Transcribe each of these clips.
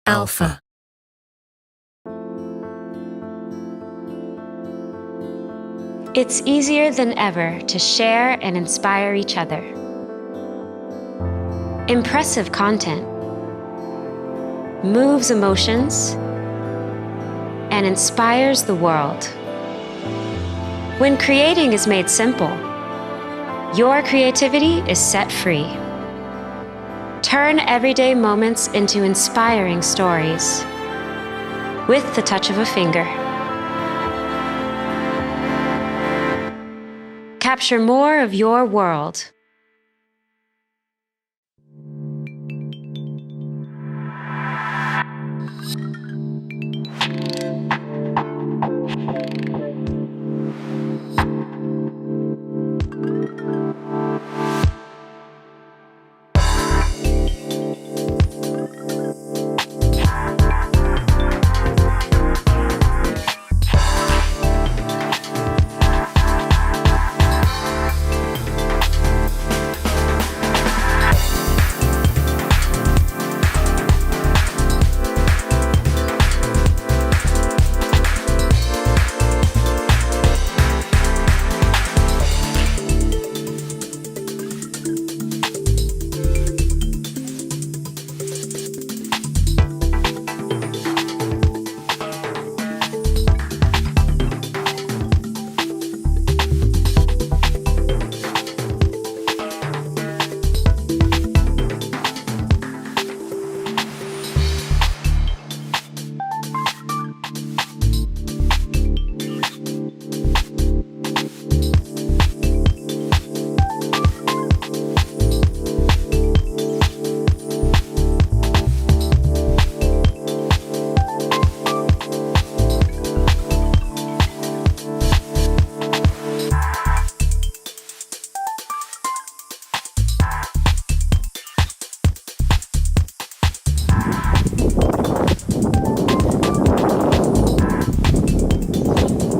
Alpha. It's easier than ever to share and inspire each other. Impressive content moves emotions and inspires the world. When creating is made simple, your creativity is set free. Turn everyday moments into inspiring stories with the touch of a finger. Capture more of your world.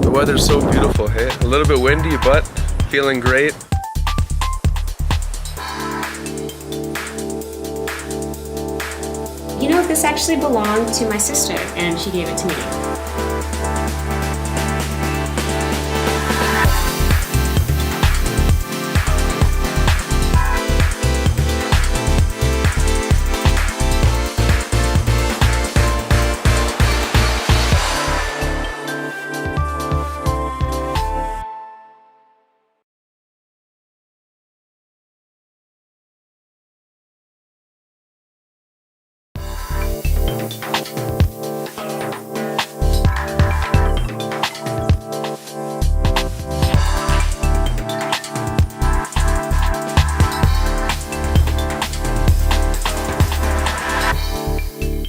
The weather's so beautiful, hey? A little bit windy, but feeling great. You know, this actually belonged to my sister, and she gave it to me.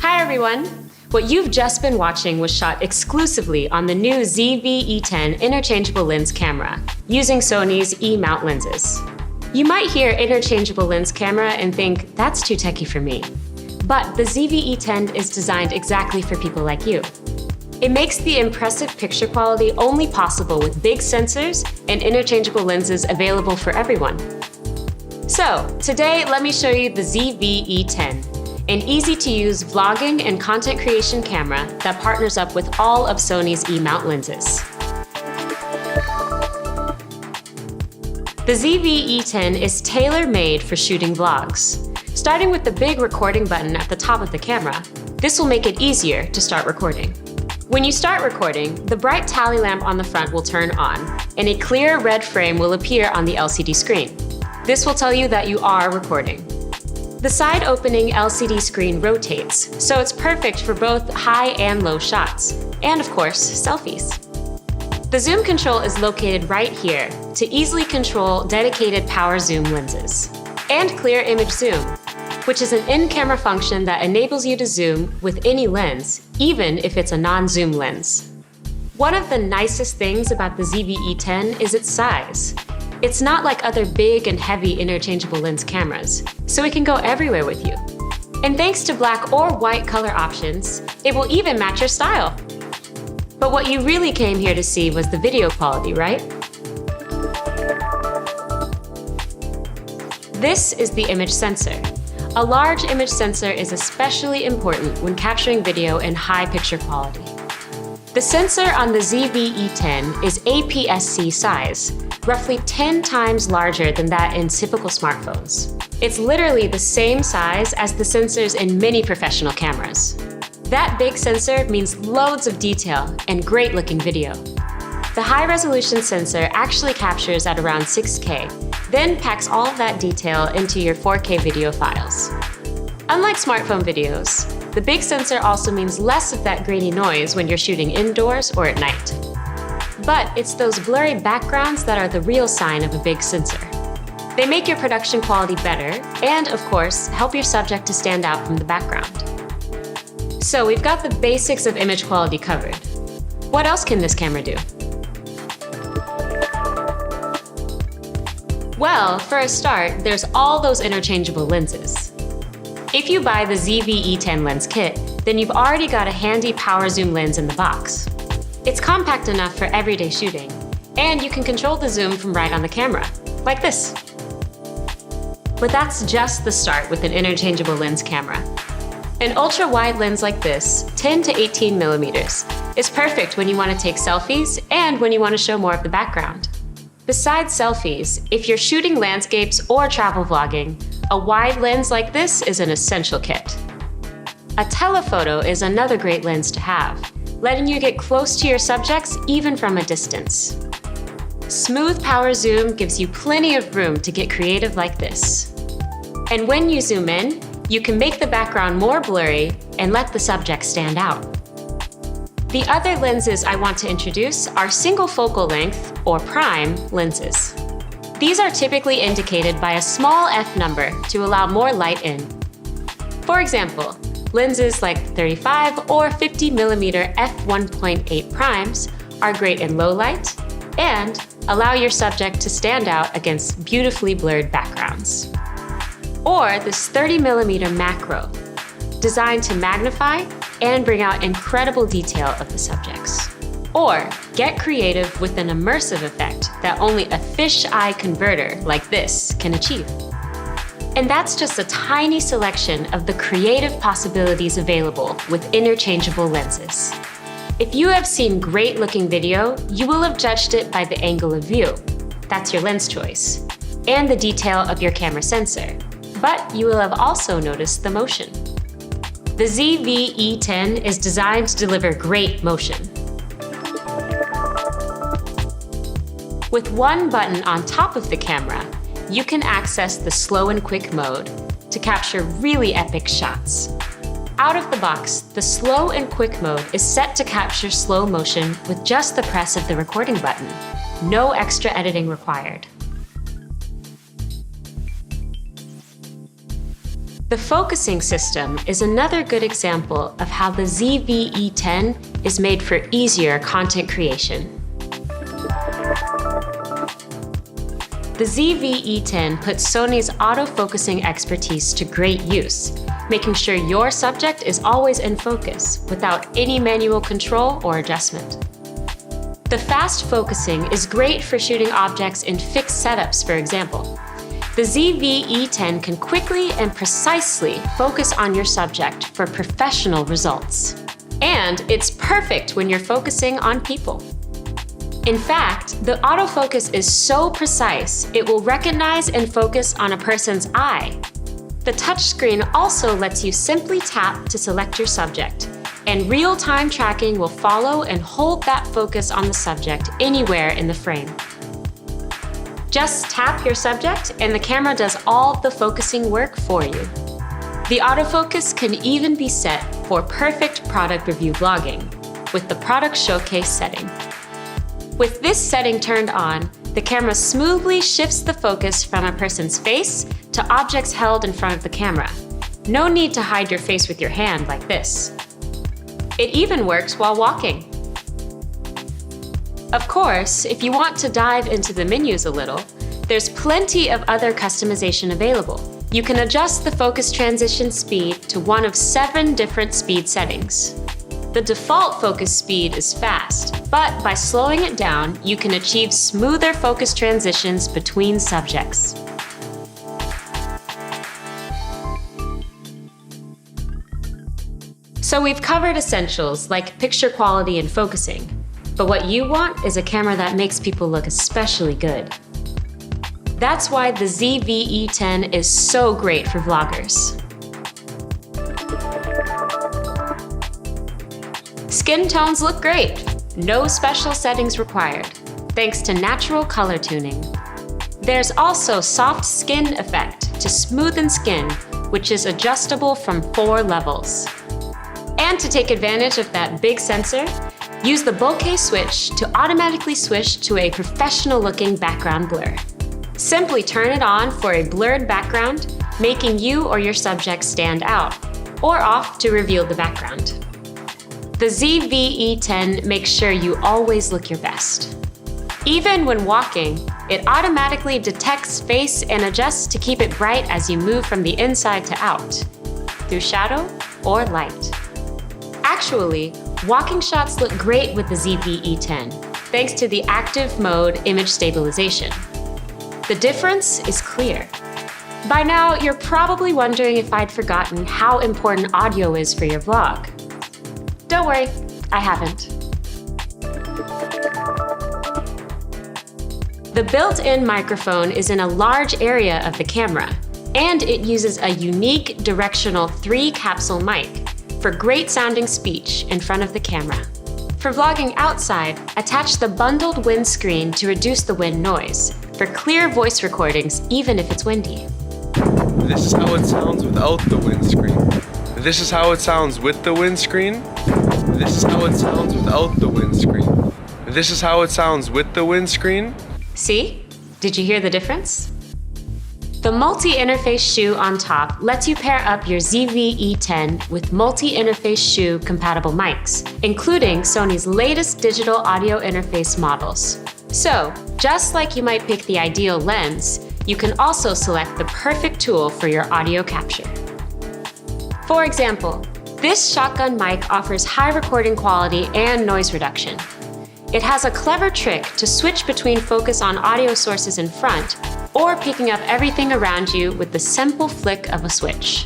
Everyone, what you've just been watching was shot exclusively on the new ZV E10 interchangeable lens camera using Sony's E-mount lenses. You might hear interchangeable lens camera and think, that's too techy for me. But the ZV E10 is designed exactly for people like you. It makes the impressive picture quality only possible with big sensors and interchangeable lenses available for everyone. So, today let me show you the ZV E10. An easy-to-use vlogging and content creation camera that partners up with all of Sony's E-mount lenses. The ZV E10 is tailor-made for shooting vlogs. Starting with the big recording button at the top of the camera, this will make it easier to start recording. When you start recording, the bright tally lamp on the front will turn on, and a clear red frame will appear on the LCD screen. This will tell you that you are recording. The side-opening LCD screen rotates, so it's perfect for both high and low shots, and of course, selfies. The zoom control is located right here to easily control dedicated power zoom lenses. And clear image zoom, which is an in-camera function that enables you to zoom with any lens, even if it's a non-zoom lens. One of the nicest things about the ZV E10 is its size. It's not like other big and heavy interchangeable lens cameras, so it can go everywhere with you. And thanks to black or white color options, it will even match your style. But what you really came here to see was the video quality, right? This is the image sensor. A large image sensor is especially important when capturing video in high picture quality. The sensor on the ZV E10 is APS-C size, roughly 10 times larger than that in typical smartphones. It's literally the same size as the sensors in many professional cameras. That big sensor means loads of detail and great-looking video. The high-resolution sensor actually captures at around 6K, then packs all of that detail into your 4K video files. Unlike smartphone videos, the big sensor also means less of that grainy noise when you're shooting indoors or at night. But it's those blurry backgrounds that are the real sign of a big sensor. They make your production quality better and, of course, help your subject to stand out from the background. So we've got the basics of image quality covered. What else can this camera do? Well, for a start, there's all those interchangeable lenses. If you buy the ZV E10 lens kit, then you've already got a handy power zoom lens in the box. It's compact enough for everyday shooting, and you can control the zoom from right on the camera, like this. But that's just the start with an interchangeable lens camera. An ultra-wide lens like this, 10 to 18 millimeters, is perfect when you want to take selfies and when you want to show more of the background. Besides selfies, if you're shooting landscapes or travel vlogging, a wide lens like this is an essential kit. A telephoto is another great lens to have, letting you get close to your subjects even from a distance. Smooth power zoom gives you plenty of room to get creative like this. And when you zoom in, you can make the background more blurry and let the subject stand out. The other lenses I want to introduce are single focal length, or prime, lenses. These are typically indicated by a small f number to allow more light in. For example, lenses like 35 or 50 millimeter f1.8 primes are great in low light and allow your subject to stand out against beautifully blurred backgrounds. Or this 30 millimeter macro, designed to magnify and bring out incredible detail of the subjects. Or get creative with an immersive effect that only a fisheye converter like this can achieve. And that's just a tiny selection of the creative possibilities available with interchangeable lenses. If you have seen great-looking video, you will have judged it by the angle of view. That's your lens choice. And the detail of your camera sensor. But you will have also noticed the motion. The ZV E10 is designed to deliver great motion. With one button on top of the camera, you can access the slow and quick mode to capture really epic shots. Out of the box, the slow and quick mode is set to capture slow motion with just the press of the recording button. No extra editing required. The focusing system is another good example of how the ZV E10 is made for easier content creation. The ZV E10 puts Sony's autofocusing expertise to great use, making sure your subject is always in focus without any manual control or adjustment. The fast focusing is great for shooting objects in fixed setups, for example. The ZV E10 can quickly and precisely focus on your subject for professional results. And it's perfect when you're focusing on people. In fact, the autofocus is so precise, it will recognize and focus on a person's eye. The touchscreen also lets you simply tap to select your subject, and real-time tracking will follow and hold that focus on the subject anywhere in the frame. Just tap your subject and the camera does all the focusing work for you. The autofocus can even be set for perfect product review vlogging with the product showcase setting. With this setting turned on, the camera smoothly shifts the focus from a person's face to objects held in front of the camera. No need to hide your face with your hand like this. It even works while walking. Of course, if you want to dive into the menus a little, there's plenty of other customization available. You can adjust the focus transition speed to one of 7 different speed settings. The default focus speed is fast, but by slowing it down, you can achieve smoother focus transitions between subjects. So we've covered essentials like picture quality and focusing, but what you want is a camera that makes people look especially good. That's why the ZV E10 is so great for vloggers. Skin tones look great. No special settings required, thanks to natural color tuning. There's also soft skin effect to smoothen skin, which is adjustable from 4 levels. And to take advantage of that big sensor, use the bokeh switch to automatically switch to a professional-looking background blur. Simply turn it on for a blurred background, making you or your subject stand out, or off to reveal the background. The ZV E10 makes sure you always look your best. Even when walking, it automatically detects face and adjusts to keep it bright as you move from the inside to out, through shadow or light. Actually, walking shots look great with the ZV E10, thanks to the active mode image stabilization. The difference is clear. By now, you're probably wondering if I'd forgotten how important audio is for your vlog. Don't worry, I haven't. The built-in microphone is in a large area of the camera, and it uses a unique directional 3-capsule mic for great sounding speech in front of the camera. For vlogging outside, attach the bundled windscreen to reduce the wind noise, for clear voice recordings even if it's windy. This is how it sounds without the windscreen. This is how it sounds with the windscreen. This is how it sounds without the windscreen. This is how it sounds with the windscreen. See? Did you hear the difference? The multi-interface shoe on top lets you pair up your ZV E10 with multi-interface shoe compatible mics, including Sony's latest digital audio interface models. So, just like you might pick the ideal lens, you can also select the perfect tool for your audio capture. For example, this shotgun mic offers high recording quality and noise reduction. It has a clever trick to switch between focus on audio sources in front or picking up everything around you with the simple flick of a switch.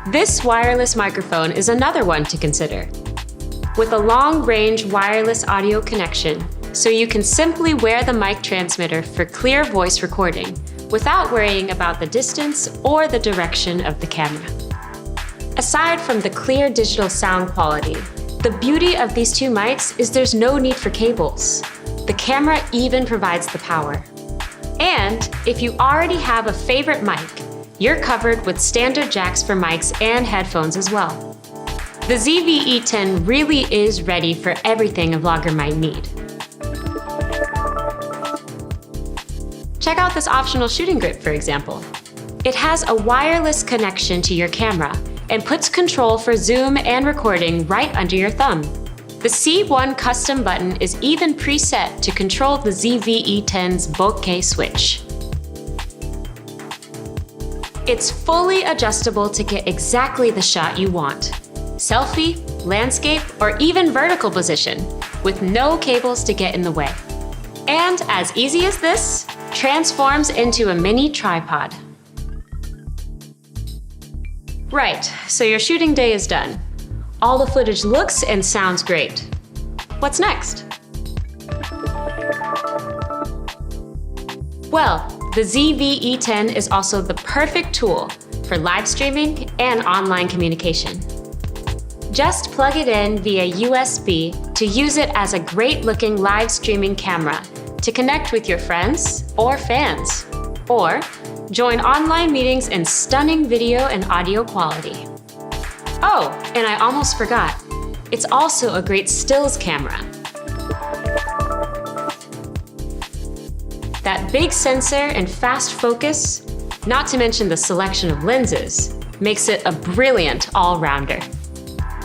This wireless microphone is another one to consider. With a long-range wireless audio connection, so you can simply wear the mic transmitter for clear voice recording without worrying about the distance or the direction of the camera. Aside from the clear digital sound quality, the beauty of these 2 mics is there's no need for cables. The camera even provides the power. And if you already have a favorite mic, you're covered with standard jacks for mics and headphones as well. The ZV E10 really is ready for everything a vlogger might need. Check out this optional shooting grip, for example. It has a wireless connection to your camera and puts control for zoom and recording right under your thumb. The C1 custom button is even preset to control the ZV E10's bokeh switch. It's fully adjustable to get exactly the shot you want. Selfie, landscape, or even vertical position, with no cables to get in the way. And as easy as this, transforms into a mini tripod. Right, so your shooting day is done. All the footage looks and sounds great. What's next? Well, the ZV E10 is also the perfect tool for live streaming and online communication. Just plug it in via USB to use it as a great-looking live streaming camera to connect with your friends or fans, or join online meetings in stunning video and audio quality. Oh, and I almost forgot. It's also a great stills camera. That big sensor and fast focus, not to mention the selection of lenses, makes it a brilliant all-rounder.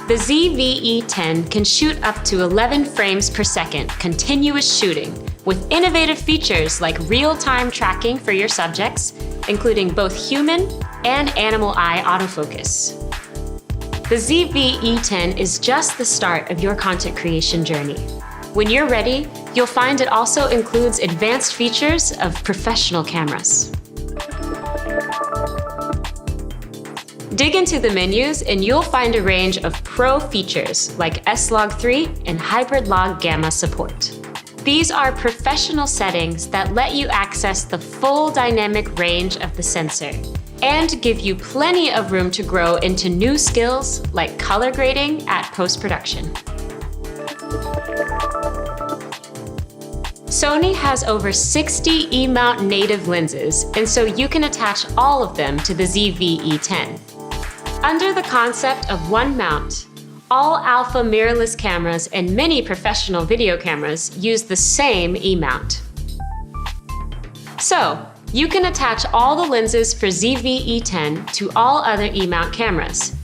The ZV E10 can shoot up to 11 frames per second continuous shooting with innovative features like real-time tracking for your subjects, including both human and animal eye autofocus. The ZV E10 is just the start of your content creation journey. When you're ready, you'll find it also includes advanced features of professional cameras. Dig into the menus and you'll find a range of pro features like S-Log3 and hybrid log gamma support. These are professional settings that let you access the full dynamic range of the sensor and give you plenty of room to grow into new skills like color grading at post-production. Sony has over 60 E-mount native lenses, and so you can attach all of them to the ZV E10. Under the concept of one mount, all Alpha mirrorless cameras and many professional video cameras use the same E-mount. So, you can attach all the lenses for ZV E10 to all other E-mount cameras,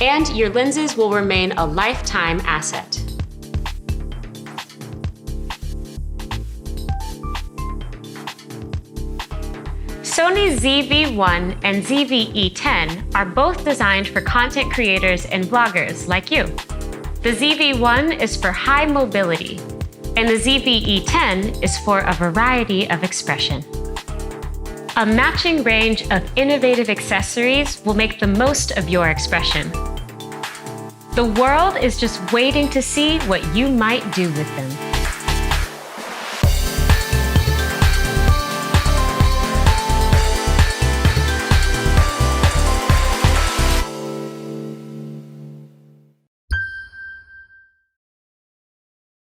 and your lenses will remain a lifetime asset. Sony's ZV-1 and ZV E10 are both designed for content creators and bloggers like you. The ZV-1 is for high mobility, and the ZV E10 is for a variety of expression. A matching range of innovative accessories will make the most of your expression. The world is just waiting to see what you might do with them.